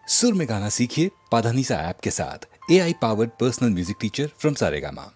सुर में गाना सीखिए पाधानीसा ऐप के साथ। AI powered personal music teacher from Saregama.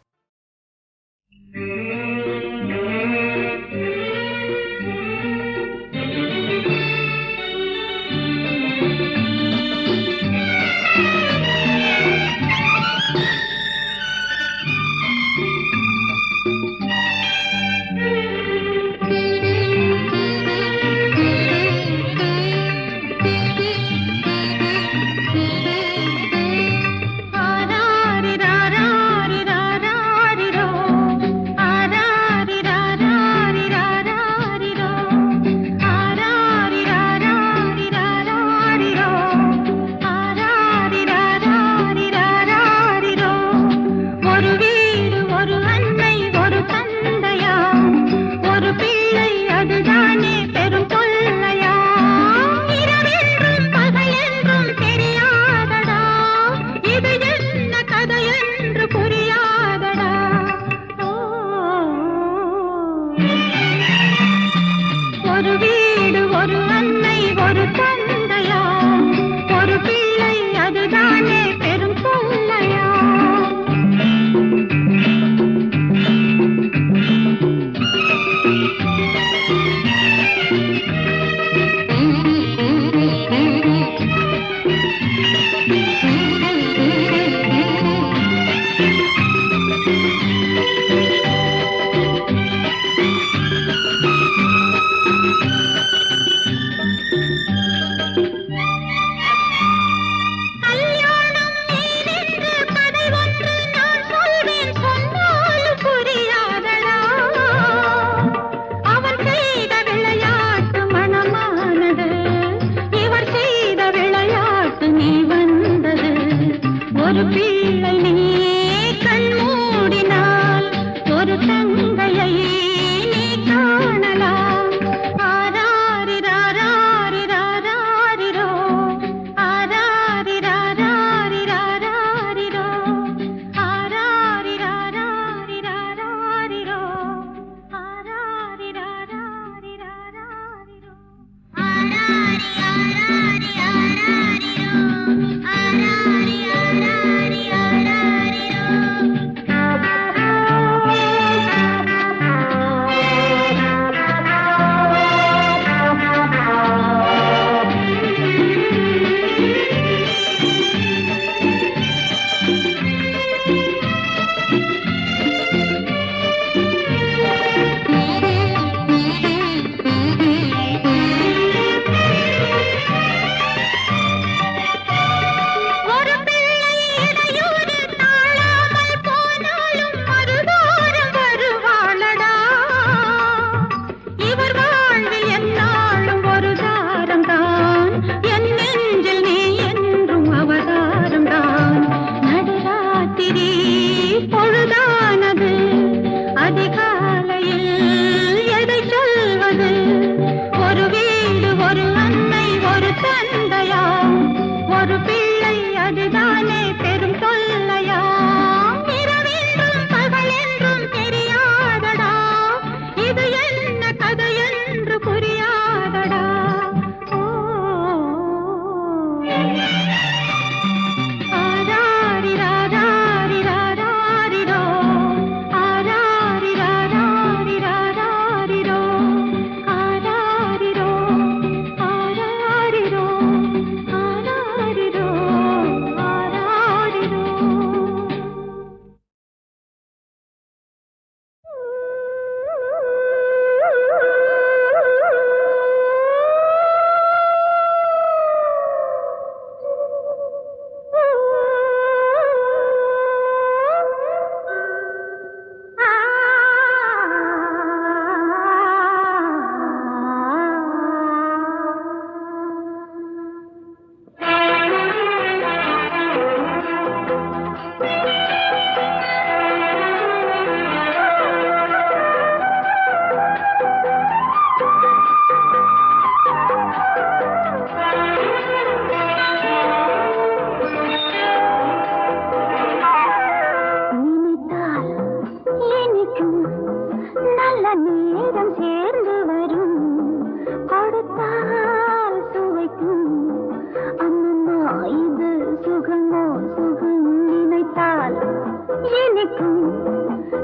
இனிக்கும்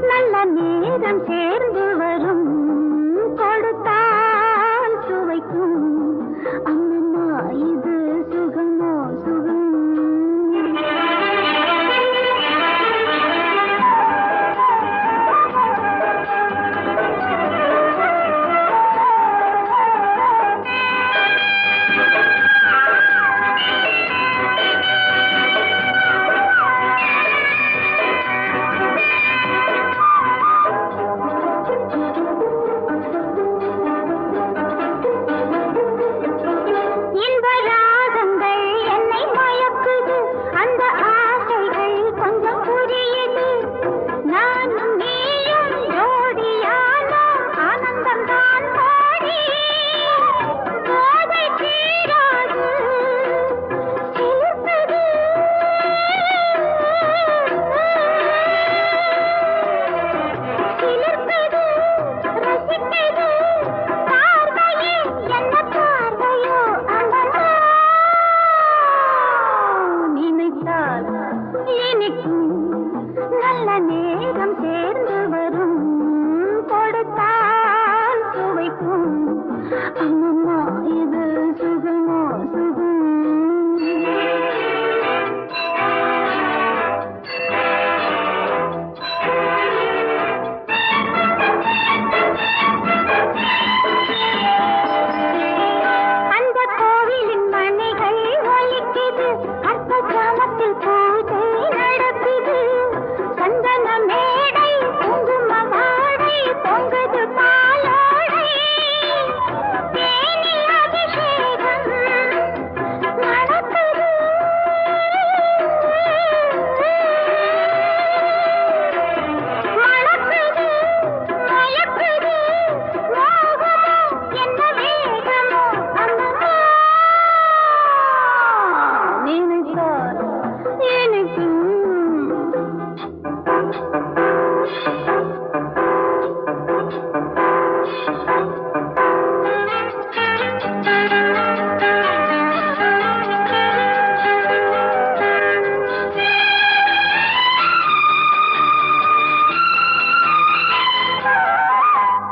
நல்ல நேரம் சேர்ந்து வரும் கொடுத்தால் சுவைக்கும் அம்மம்மா இது சுகமோ சுகம் நல்ல நேரம் சேர்ந்து வரும் கொடுத்தால் சுவைக்கும் அம்மம்மா இது சுகமோ சுகம் அந்த கோவிலின் மணிகள் ஒலிக்குது அற்ப கிராமத்தில் பூஜை நடக்குது சந்தன மேடை குங்கும வாடை பொங்குது பாலோடை தேனில் அபிஷேகம் நடக்குது மணக்குது மயக்குது மோகமோ என்ன வேகமோ அம்மம்மா நினைத்தால் எனக்கும்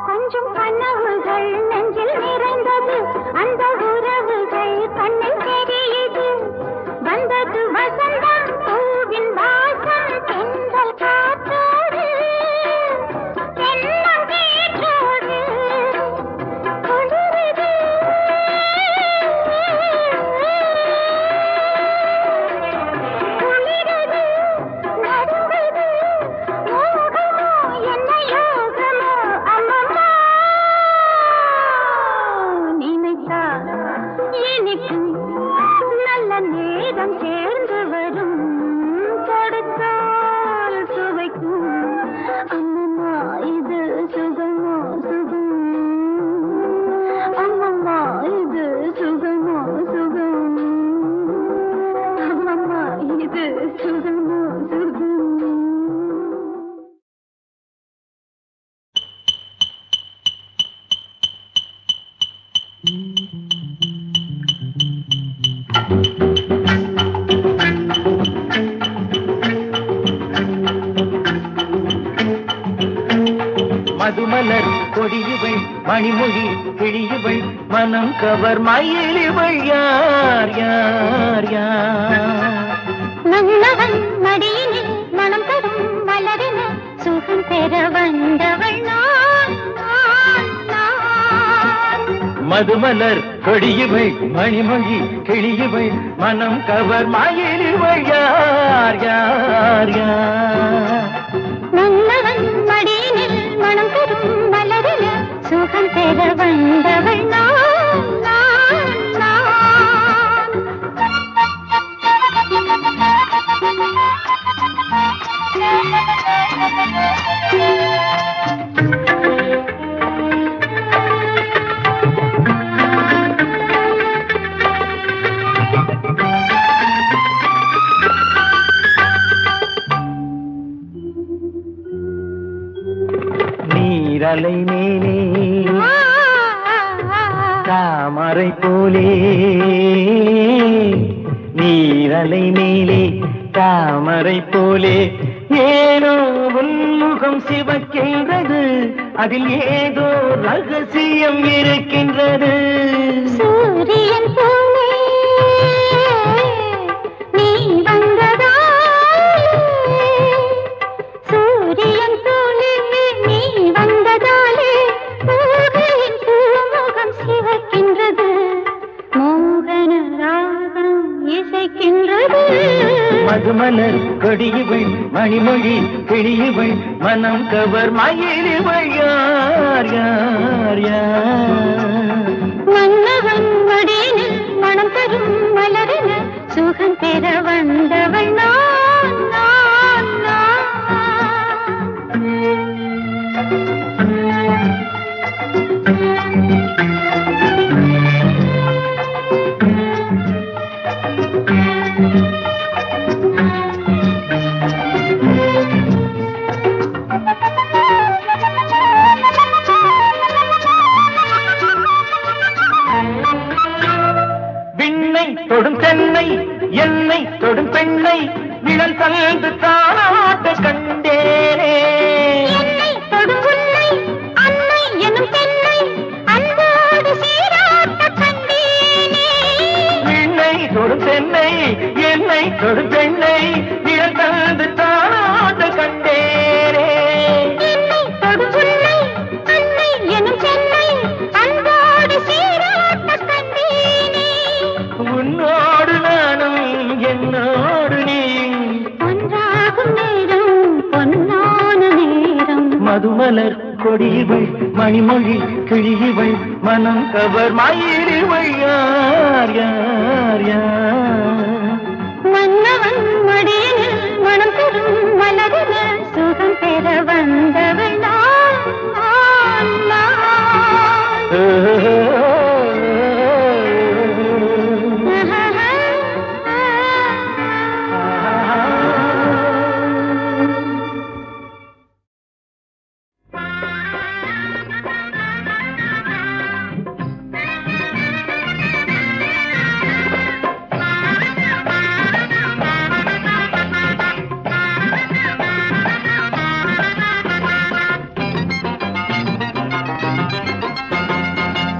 கொஞ்சம் கனவுகள் நெஞ்சில் நிறைந்தது அந்த உறவுகள் கண்ணில் தெரியுது வந்தது வசந்தம் பூவின் வாசம் தென்றல் காற்றோடு தென்னங்கீற்றோடு குளிருது குளிருது நடுங்குது மோகமோ என்ன யோகமோ அம்மம்மா நினைத்தால் இனிக்கும் நல்ல நேரம் சேர்ந்து வரும் கொடுத்தால் சுவைக்கும் அம்மம்மா இது சுகமோ சுகம் அம்மம்மா இது சுகமோ சுகம் அம்மம்மா இது சுகமோ சுகம் மதுமலர் கொடியுவள் மணிமொழி கிழியுவள் மனம் கவர் மயிலிவள் யார் யார் யார் நல்லவன் மடியினில் மனம் தரும் மலரின சுகம் பெற வந்தவள் நான் நான் நான் மதுமலர் கொடியுவள் மணிமொழி கிழியுவள் மனம் கவர் மயிலிவள் யார் யார் யார் நல்லவன் மடியினில் மனம் தரும் மலரின சுகம் பெற வந்தவள் நான் நான் நான் நீரலை மேலே தாமரை போலே நீ நீரலை மேலே தாமரை போலே ஏனோ உன்முகம் சிவக்கின்றது, அதில் ஏதோ ரகசியம் இருக்கின்றது. சூரியன் போலே நீ வந்ததாலே, சூரியன் போலே நீ வந்ததாலே சூரியன் பூமுகம் சிவக்கின்றது, மோகன ராகம் இசைக்கின்றது. மதுமலர் கொடியவள் மணிமொழி கிளியவள் மனம் கவர் மயிலிவள் யார் யார் யார்? மன்னவன் மடியினில் மனம் தரும் மலரின சுகம் பெற வந்தவள் நான் நான் விண்ணை தொடும் தென்னை என்னை தொடும் பெண்ணை நிழல் தந்து தானாட்ட கண்டேனே. என்னை தொடும் உன்னை அன்னை எனும் பெண்ணை அன்போடு சீராட்ட கண்டேனே. விண்ணை தொடும் தென்னை என்னை தொடும் பெண்ணை நிழல் தந்து தானாட்ட கண்டேனே. என்னை தொடும் உன்னை அன்னை எனும் பெண்ணை அன்போடு சீராட்ட கண்டேனே. உன்னோடு நானும் என்னோடு நீயும் ஒன்றாகும் நேரம் பொன்னான நேரம். மதுமலர் கொடியவள் மணிமொழி கிழியவள் மனம் கவர் மயிலிவள் யார் யார் யார்? மன்னவன் மடியினில் மனம் தரும் மலரின சுகம் பெற வந்தவள் நான் நான்.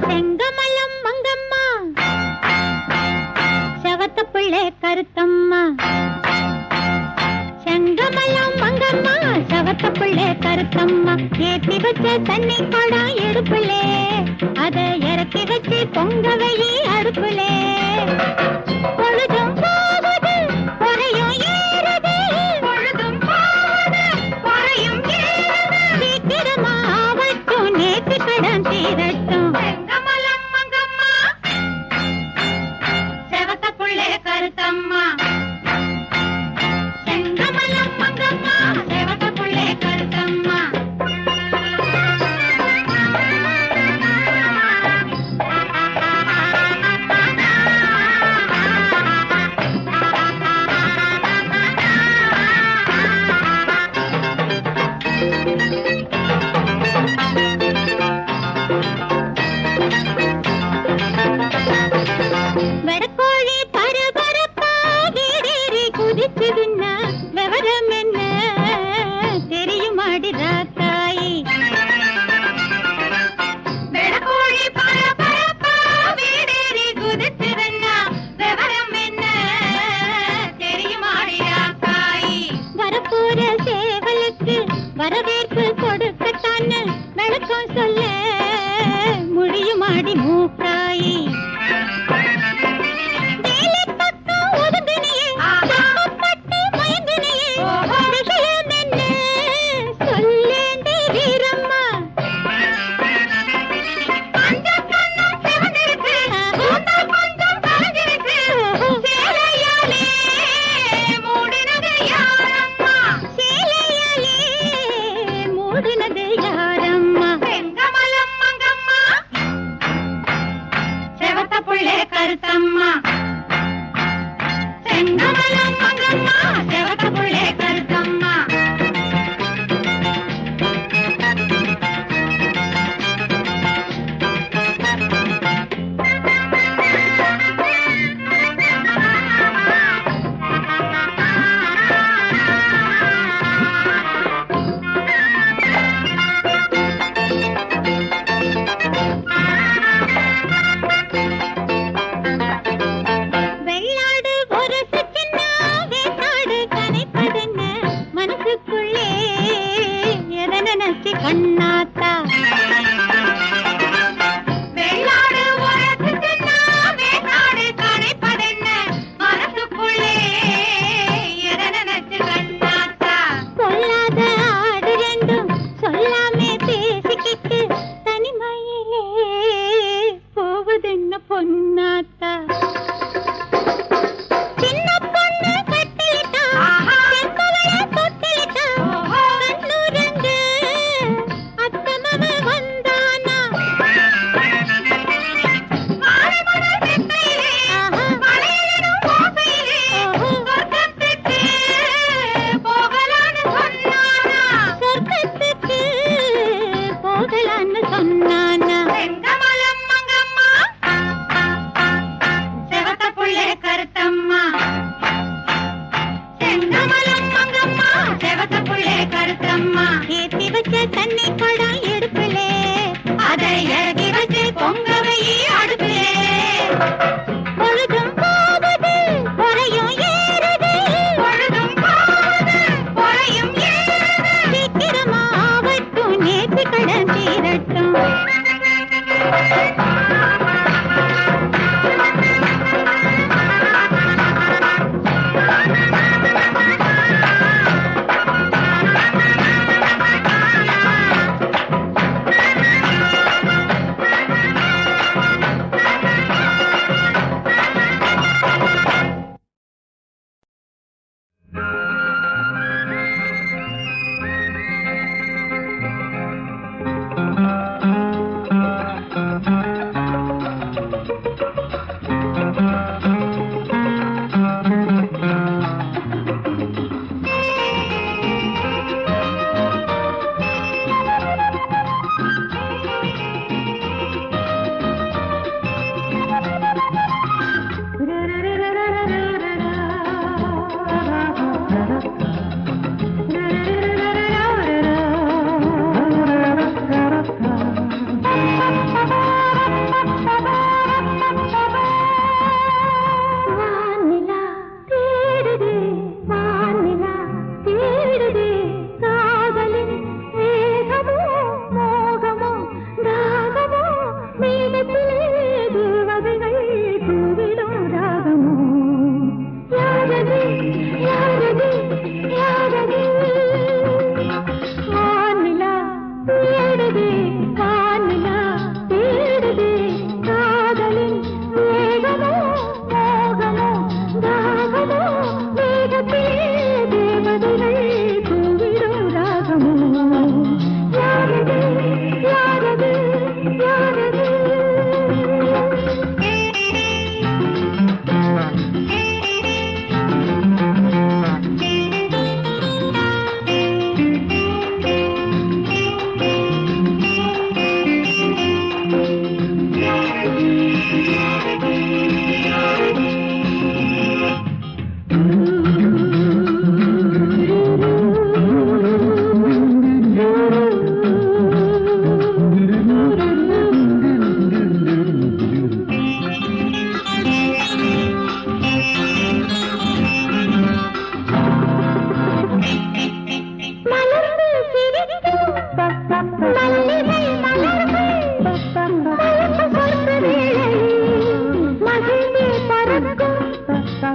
செங்கமலம் மங்கம்மா செவத்த பிள்ளை கருத்தம்மா, செங்கமலம் மங்கம்மா செவத்த பிள்ளை கருத்தம்மா. ஏத்தி வச்ச தண்ணி குடம் எடுப்புலே, அதை இறக்கி வச்சு பொங்க வெயி அடுப்புலே. பொழுதும் போகுது குறையும் ஏறுது, பொழுதும் போகுது குறையும் ஏறுது. சீக்கிரமா ஆவட்டும் நேற்று கடன் தீரட்டும். செங்கமலம் மங்கம்மா செவத்த பிள்ளை கருத்தம்மா, செங்கமலம் மங்கம்மா செவத்த பிள்ளை கருத்தம்மா. வெடக்கோழி பரபரப்பா வீடேறி குதிச்சுதுன்னா விவரம் என்ன தெரியுமாடி ராத்தாயி? வெடக்கோழி பரபரப்பா வீடேறி குதிச்சுதுன்னா விவரம் என்ன தெரியுமாடி ராத்தாயி? வரப்போற சேவலுக்கு வரவேற்பு கொடுக்கத்தான்னு விளக்கம் சொல்ல முடியுமாடி மூக்காயி?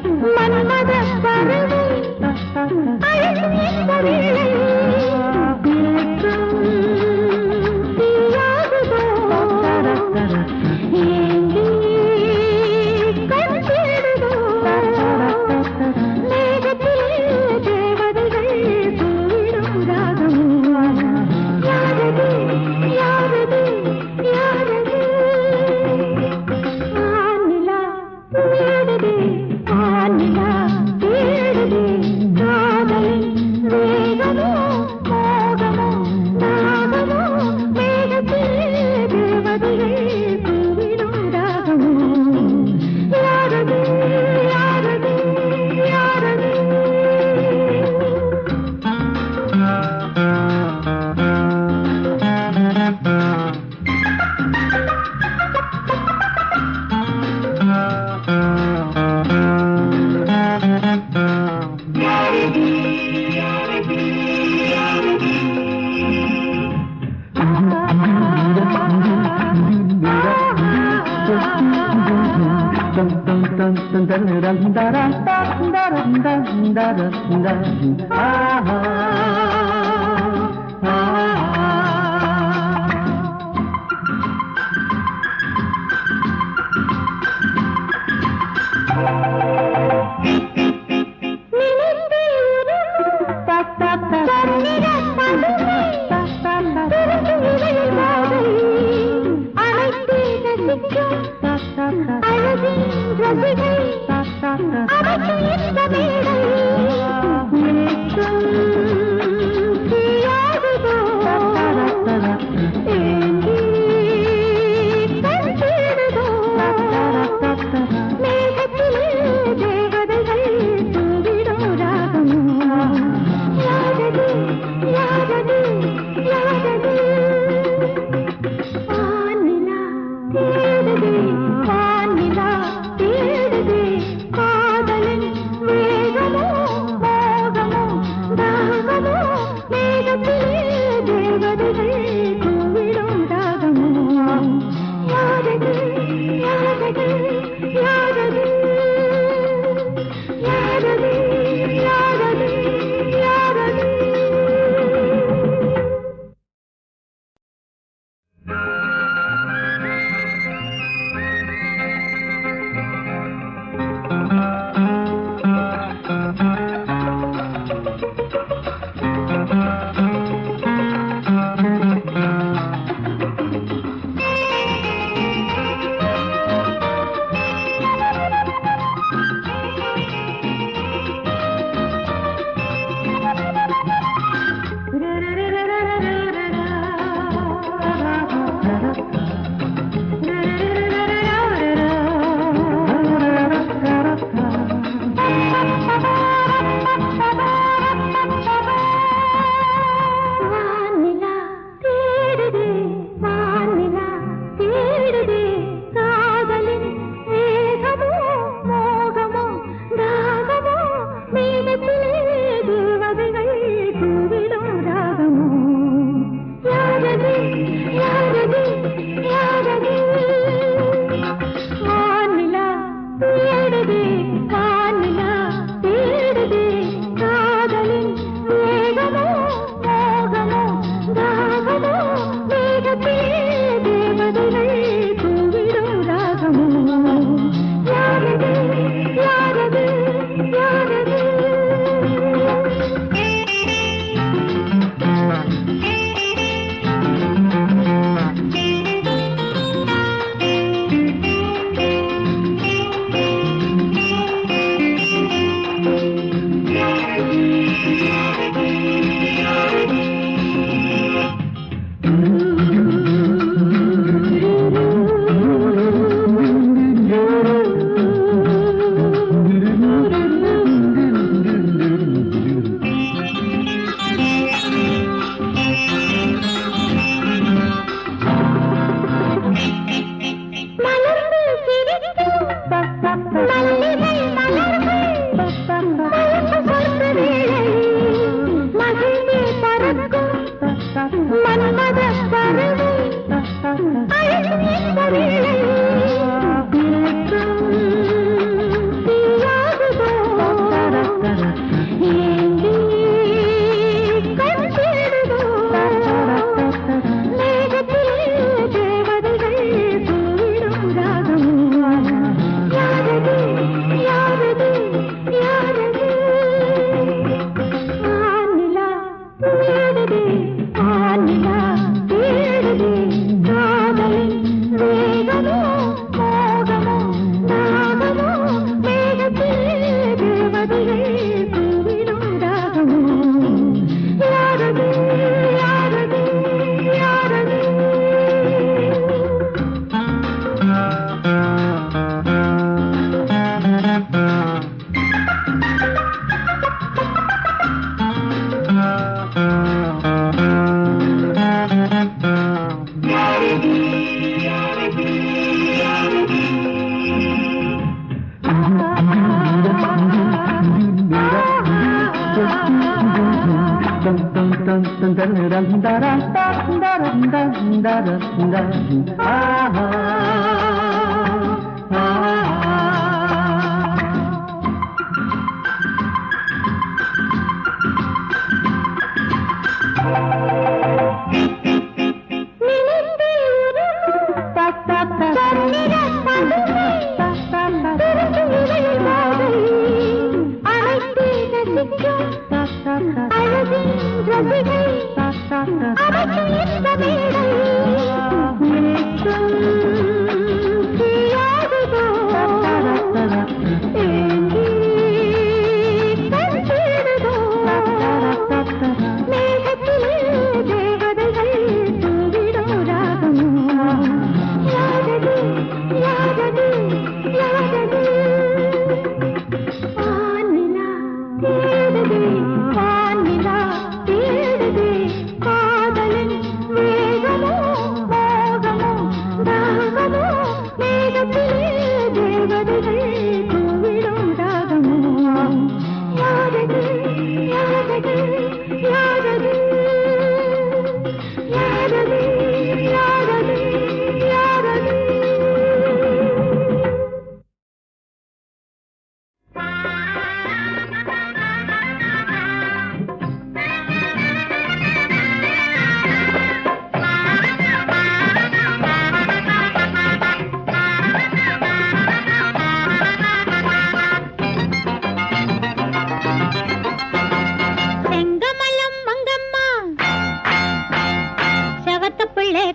மன்மத பறவை அழகும் இந்த வேளை நேற்றும் தீயாகுதோ ஏங்கி கண் தேடுதோ மேகத்திலே தேவதைகள் கூவிடும் ராகம் யாரது யாரது யாரது ஆனிலா தேடுதே ஆனிலா தேடுதே காதலின் வேகமோ மோகமோ நாகமோ மேகத்திலே தேவதைகள் கூவிடும் ராகமோ யாரது யாரது யாரது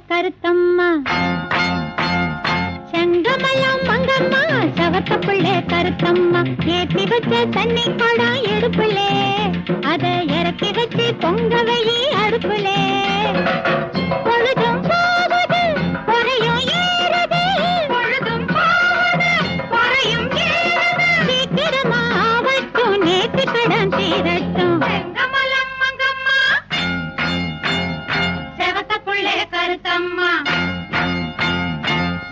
கருத்தம்மா செங்கமலம் மங்கம்மா சவத்த புள்ளே கருத்தம்மா ஏத்தி வச்ச தண்ணி குடம் எடுப்புலே அத இறக்கி வச்சு பொங்க வையி அடுப்புலே பொழுதும் போகுது பொறையும் ஏறுது பொழுதும் போகுது பொறையும் ஏறுது சீக்கிரமா ஆவட்டும் நேற்று கடன் தீரட்டும் செங்கமலம் மங்கம்மா செவத்த புள்ளே கருத்தம்மா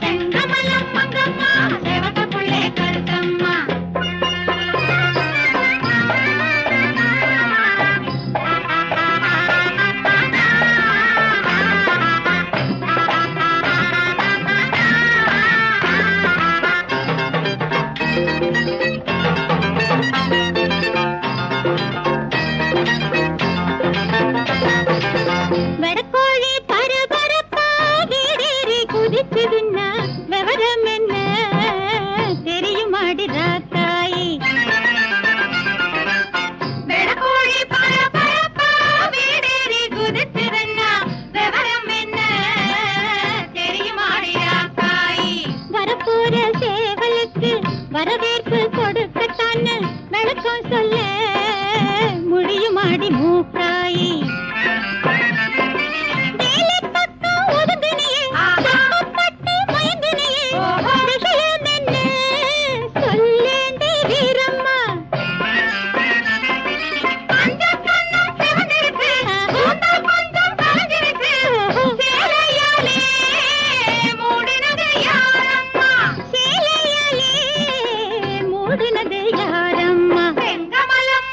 செங்கமலம் மங்கம்மா செவத்த புள்ளே கருத்தம்மா வெடக்கோழி பரபரப்பா வீடேறி குதிச்சுதுன்னா விவரம் என்ன தெரியுமாடி ராத்தாயி வெடக்கோழி பரபரப்பா வீடேறி குதிச்சுதுன்னா விவரம் என்ன தெரியுமாடி ராத்தாயி வரப்போற சேவலுக்கு வரவேற்பு கொடுக்கத்தான்னு விளக்கம் சொல்ல முடியுமாடி மூக்காயி மூடினது யாரம்மா செங்கமலம்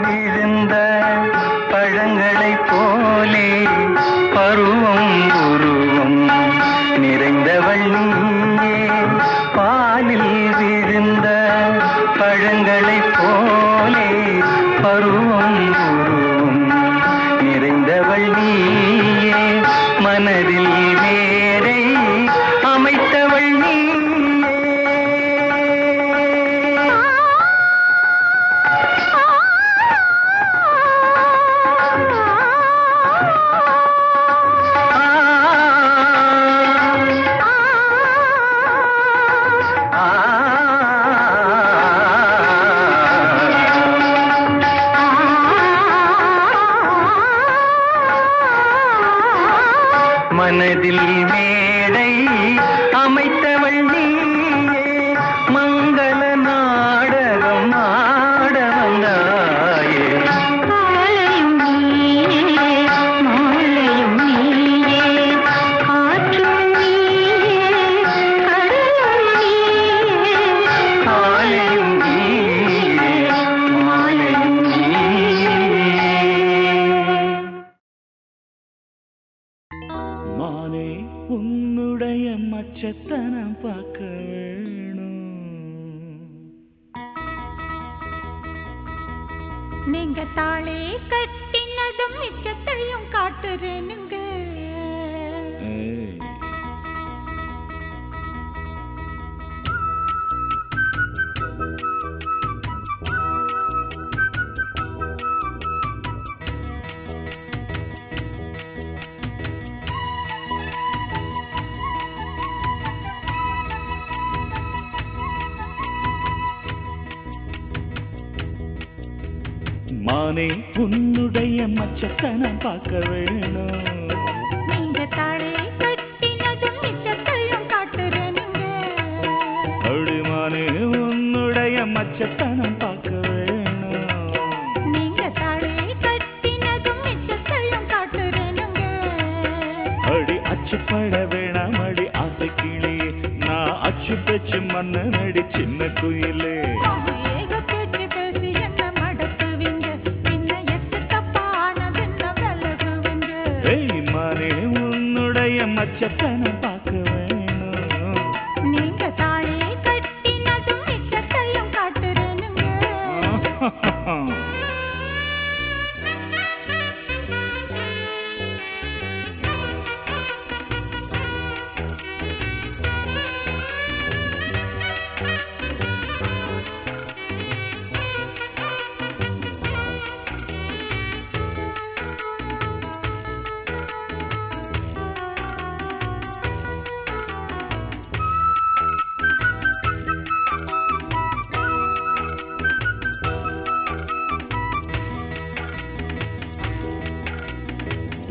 விழுந்த பழங்களைப் போலே பருவம் உருவம் நிறைந்தவள் நீயே. பாலில் விழுந்த பழங்களைப் போலே பருவம் உருவம் நிறைந்தவள் நீயே. மனதில் வேரை அமைத்தவள் நீயே. மனதில் மேடை அமைத்தவள் நீயே. மங்கள நாடகம் ஆட வந்தாயே. காலையும் நீயே மாலையும் நீயே காற்றும் நீயே கடலும் நீயே. காலையும் நீயே மாலையும் நீயே. மானே உன்னுடைய மச்சத்தனம் பார்க்க வேணும். நீங்க தாளே கட்டினதும் மிச்சத்தையும் காட்டுறேனுங்க. மானே உன்னுடைய மச்சத்தனம் பார்க்க வேணும். நீங்க தாளே கட்டினதும் மிச்சத்தையும் காட்டுறேனுங்க. அடி மானே உன்னுடைய மச்சத்தனம் பார்க்க வேணும். நீங்க தாளே கட்டினதும் மிச்சத்தையும் காட்டுறேனுங்க. அடி அச்சுப்பட வேணாம் அடி ஆசை கிளியே. நான் அச்சு பெச்சு மன்னன் அடி சின்ன குயிலே. ஏக பேச்சு பேசி என்ன மடக்குவீங்க. பின்ன எட்டு தப்பானதென்ன விலகுவீங்க. ஏய் மானே உன்னுடைய மச்சத்தனம் பார்க்க வேணும். நீங்க தாளே கட்டினதும் மிச்சத்தையும் காட்டுறேனுங்க.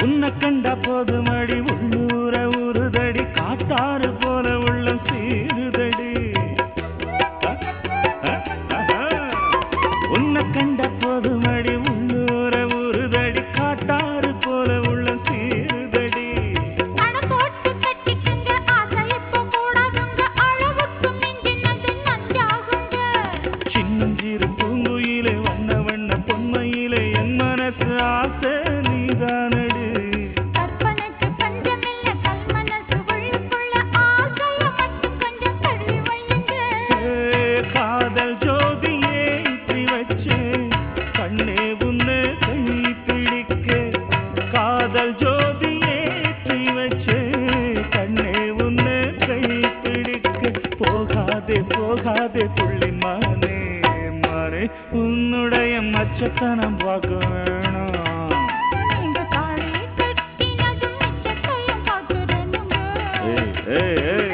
உன்னை கண்ட போதும் அடி உள்ளூர உருதடி காட்டாறு போல உள்ளம் சீருதடி. உன்னை கண்ட போதும் அடி உள்ளூர உருதடி காட்டாறு போல உள்ளம் சீருதடி. அணை போட்டு கட்டிக்கங்க ஆசை இப்போ கூடாதுங்க. அளவுக்கு மிஞ்சினது நஞ்சாகுங்க. சின்னஞ்சிறு பூங்குயிலே வண்ண வண்ண பொன்மையிலே என் மனசு ஆசை நீதானடி. கற்பனைக்கு பஞ்சமில்ல கல்மனசு உள்ளுக்குள்ள ஆசைய மட்டும் கொஞ்சம் தள்ளி வையுங்க. காதல் ஜோதியே ஏற்றி வச்சே கண்ணே உன்னை கை பிடிக்க. காதல் ஜோதியே ஏற்றி வச்சே கண்ணே உன்னை கை பிடிக்க. போகாதே போகாதே புள்ளி மானே மானே உன்னுடைய மச்சத்தனம் பார்க்க வேணும். நீங்க தாளே கட்டினதும் மிச்சத்தையும் காட்டுறேனுங்க. ஏய் ஏய் ஏய்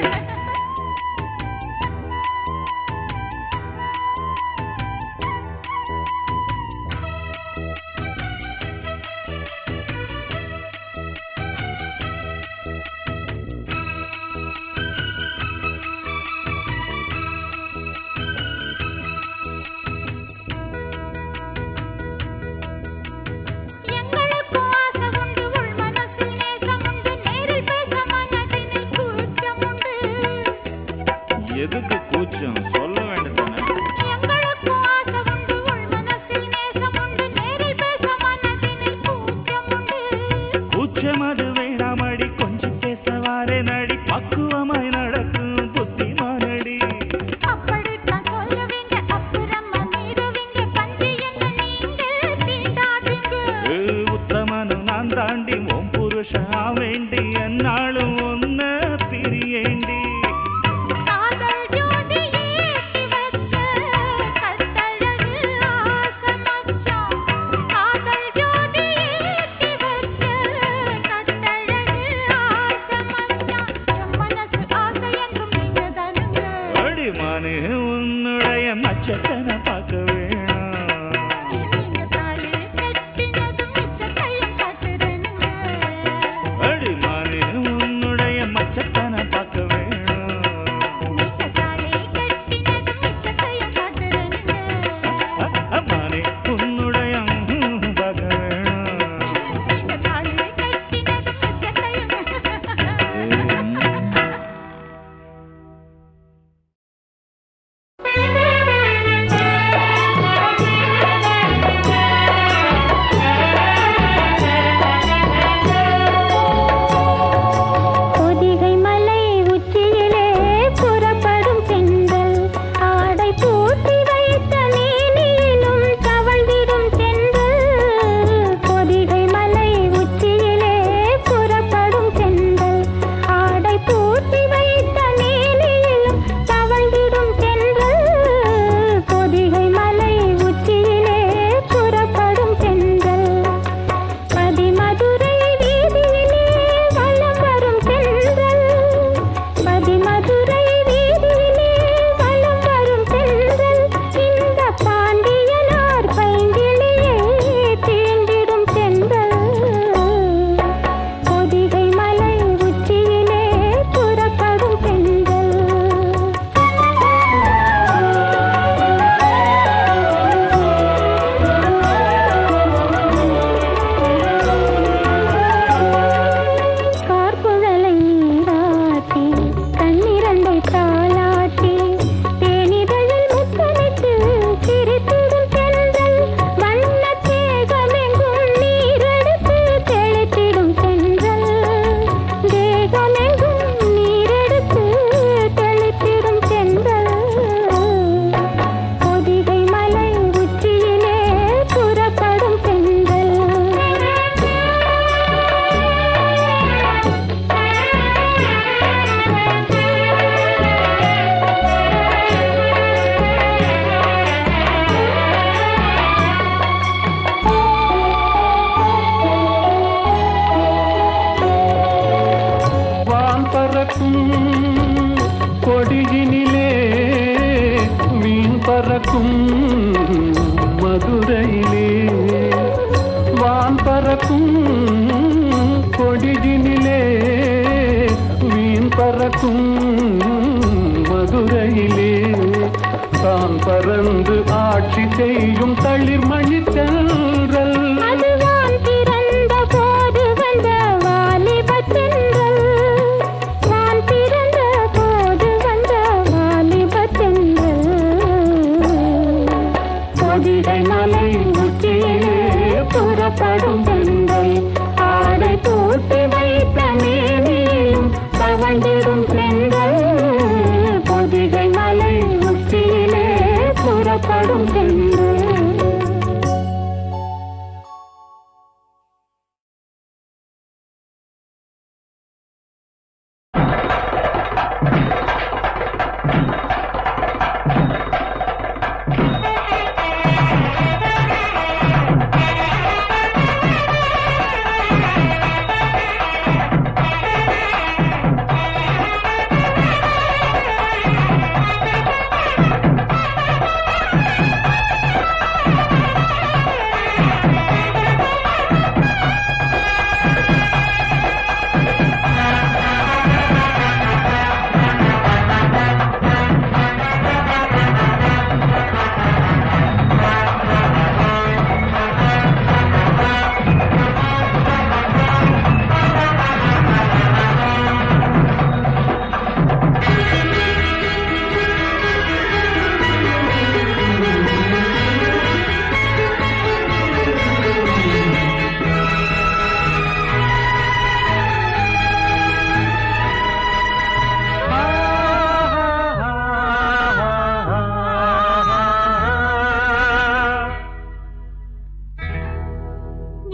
எதுக்கு கூச்சம் சொல்ல வேண்டியதானே? எங்களுக்கும் ஆசை உண்டு உள் மனசில் நேசம் கொஞ்சம் அது வேணாமடி கொஞ்சம் பேசவாரே நடி பக்குவமாய் நடக்கும் புத்திமானடி அப்படித்தான் சொல்லுவீங்க அப்புறமா மீறுவீங்க பஞ்சு என்ன நீங்க தீண்டாதீங்க உத்தமனும் நான் தாண்டி உன் புருஷா வேண்டி என்னாலும் ஒன்ன பிரியேண்டி காதல் ஜோதி ஏத்தி வச்ச கட்டழகு ஆசை மச்சான் காதல் ஜோதி ஏத்தி வச்ச கட்டழகு ஆசை மச்சான் என் மனசு ஆசை என்றும் நீங்க தானுங்க அடிமானே உன்னுடைய நட்சத்திர பார்க்க வேணாம் நீங்க தாலி கட்டினதும் மிச்சத்தையும் காட்டுறேனுங்க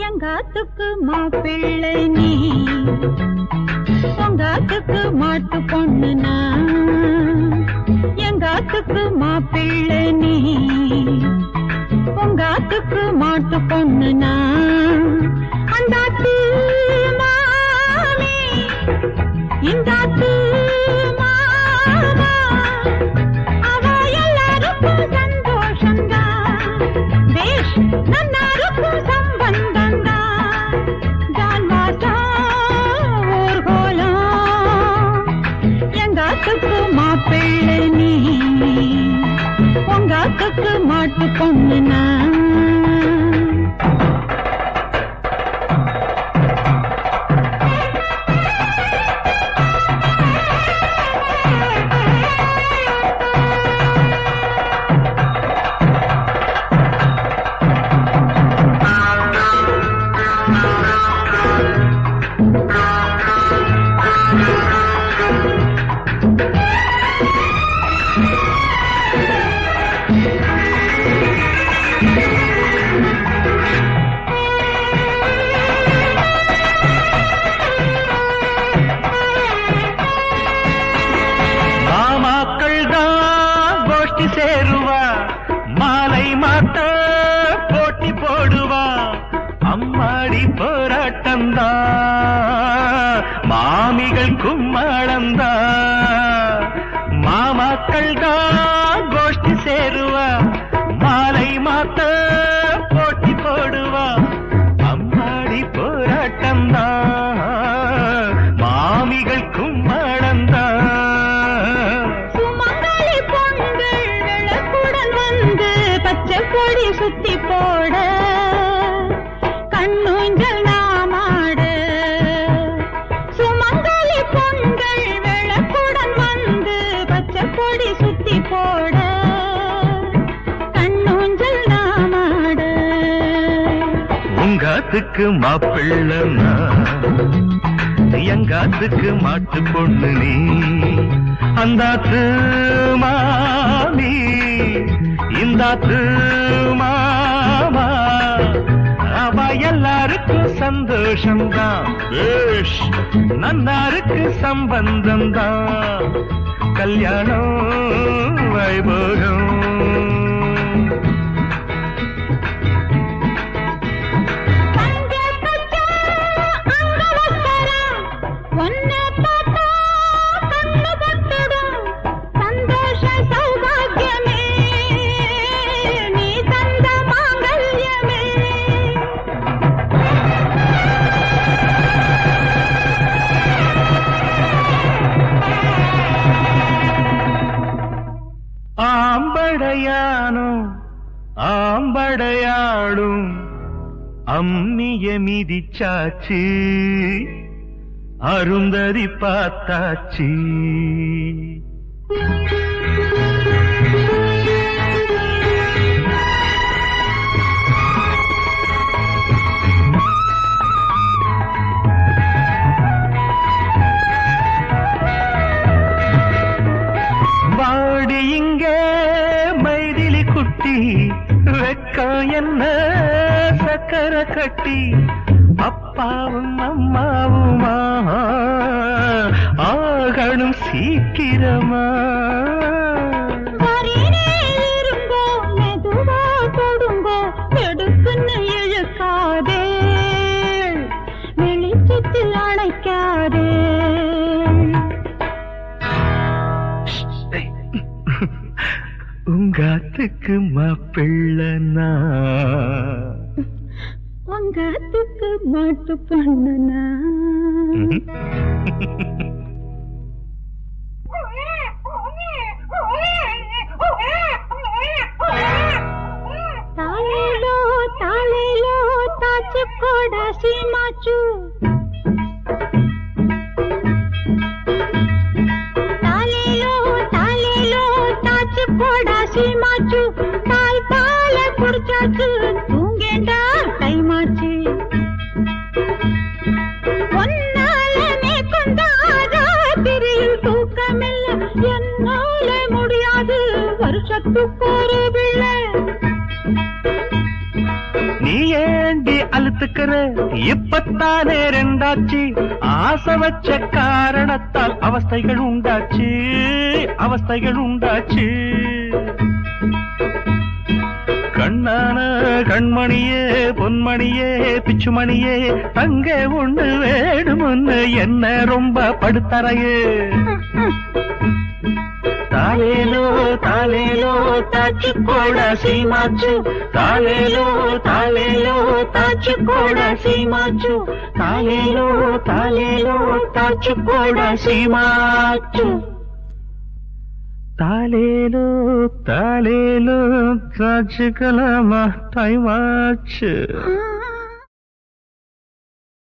எங்காத்துக்கு மாப்பிள்ளை நீ, உங்காத்துக்கு மாட்டு பொண்ணுனா. எங்காத்துக்கு மாப்பிள்ளை நீ, உங்காத்துக்கு மாட்டு பொண்ணுனா. அந்தாத்து மாமி இந்தாத்து மாமா, அவ எல்லாருக்கும் சந்தோஷந்தான். பேஷ் நன்னாருக்கும் சம்பந்தந்தான். ஜான்வாசா ஊர்கோலம் எங்காத்துக்கு மாப்பிள்ளை நீ, உங்காத்துக்கு மாட்டு பொண்ணுனா. சேருவா, மாலை மாத்த போட்டி போடுவா. அம்மாடி போராட்டந்தா, மாமிகள் கும்மாளந்தா. மாமாக்கள் தான் கோஷ்டி சேருவா, மாலை மாத்த போட்டி போடுவா. அம்மாடி போராட்டந்தா, மாமிகள் கும்மாளந்தா. கொடி சுத்தி போட கண்ணூஞ்சல் நாமாட. சுமங்கலி பொங்கல் விளக்குடன் வந்து பச்சை கொடி சுத்தி போட கண்ணூஞ்சல் நாமாட. உங்காத்துக்கு மாப்பிள்ளனா, எங்காத்துக்கு மாட்டு பொண்ணு நீ. அந்தாத்து மாமி இந்தாத்து மாமா, அவ எல்லாருக்கும் சந்தோஷம்தான். பேஷ் நன்னாருக்கு சம்பந்தம்தான். கல்யாணம் வைபோகம் ஆம்படையானும் ஆம்படையாடும் அம்மிய மிதிச்சாச்சு, அருந்ததி பார்த்தாச்சு. வாடி இங்கே மைதிலி குட்டி, வெக்கம் என்ன சக்கர கட்டி. அப்பாவும் அம்மாவுமா ஆகணும் சீக்கிரமா. இருங்கோ மெதுவா கொடுங்கோ, எடுப்புன்னு இழுக்காதே, வெளிச்சத்தில் அணைக்காதே. உங்காத்துக்கு மாப்பிள்ளனா, உங்காத்துக்கு மாட்டு பொண்ணுனா. தாலேலோ தாலேலோ தாச்சு கோடா சீமாச்சு. தாலேலோ தாலேலோ தாச்சு கோடா சீமாச்சு. தாய் பால குடிச்சாச்சு, தூங்கேண்டா டைமாச்சு. ஒன்னாலமே கொண்டாராத்திரியில் தூக்கமில்லை, என்னால முடியாது வருஷத்துக்கு ஒரு பிள்ளை. நீயே ஏண்டி அழுத்துக்கிற இப்பத்தானே ரெண்டாச்சு ஆசை வச்ச காரணத்தால் அவஸ்தைகள் உண்டாச்சு அவஸ்தைகள் உண்டாச்சு கண்ணான கண்மணியே பொன்மணியே பிச்சுமணியே தங்க ஒண்ணு வேணுமுன்னு என்ன ரொம்ப படுத்தறையே தாலேலோ தாலேலோ தாச்சு கூட சீமாச்சு தாலேலோ தாலேலோ தாச்சு கூட சீமாச்சு தாலேலோ தாலேலோ தாச்சு கூட சீமாச்சு தாலேலோ தாலேலோ தாச்சுக்கலாமா டைம் ஆச்சு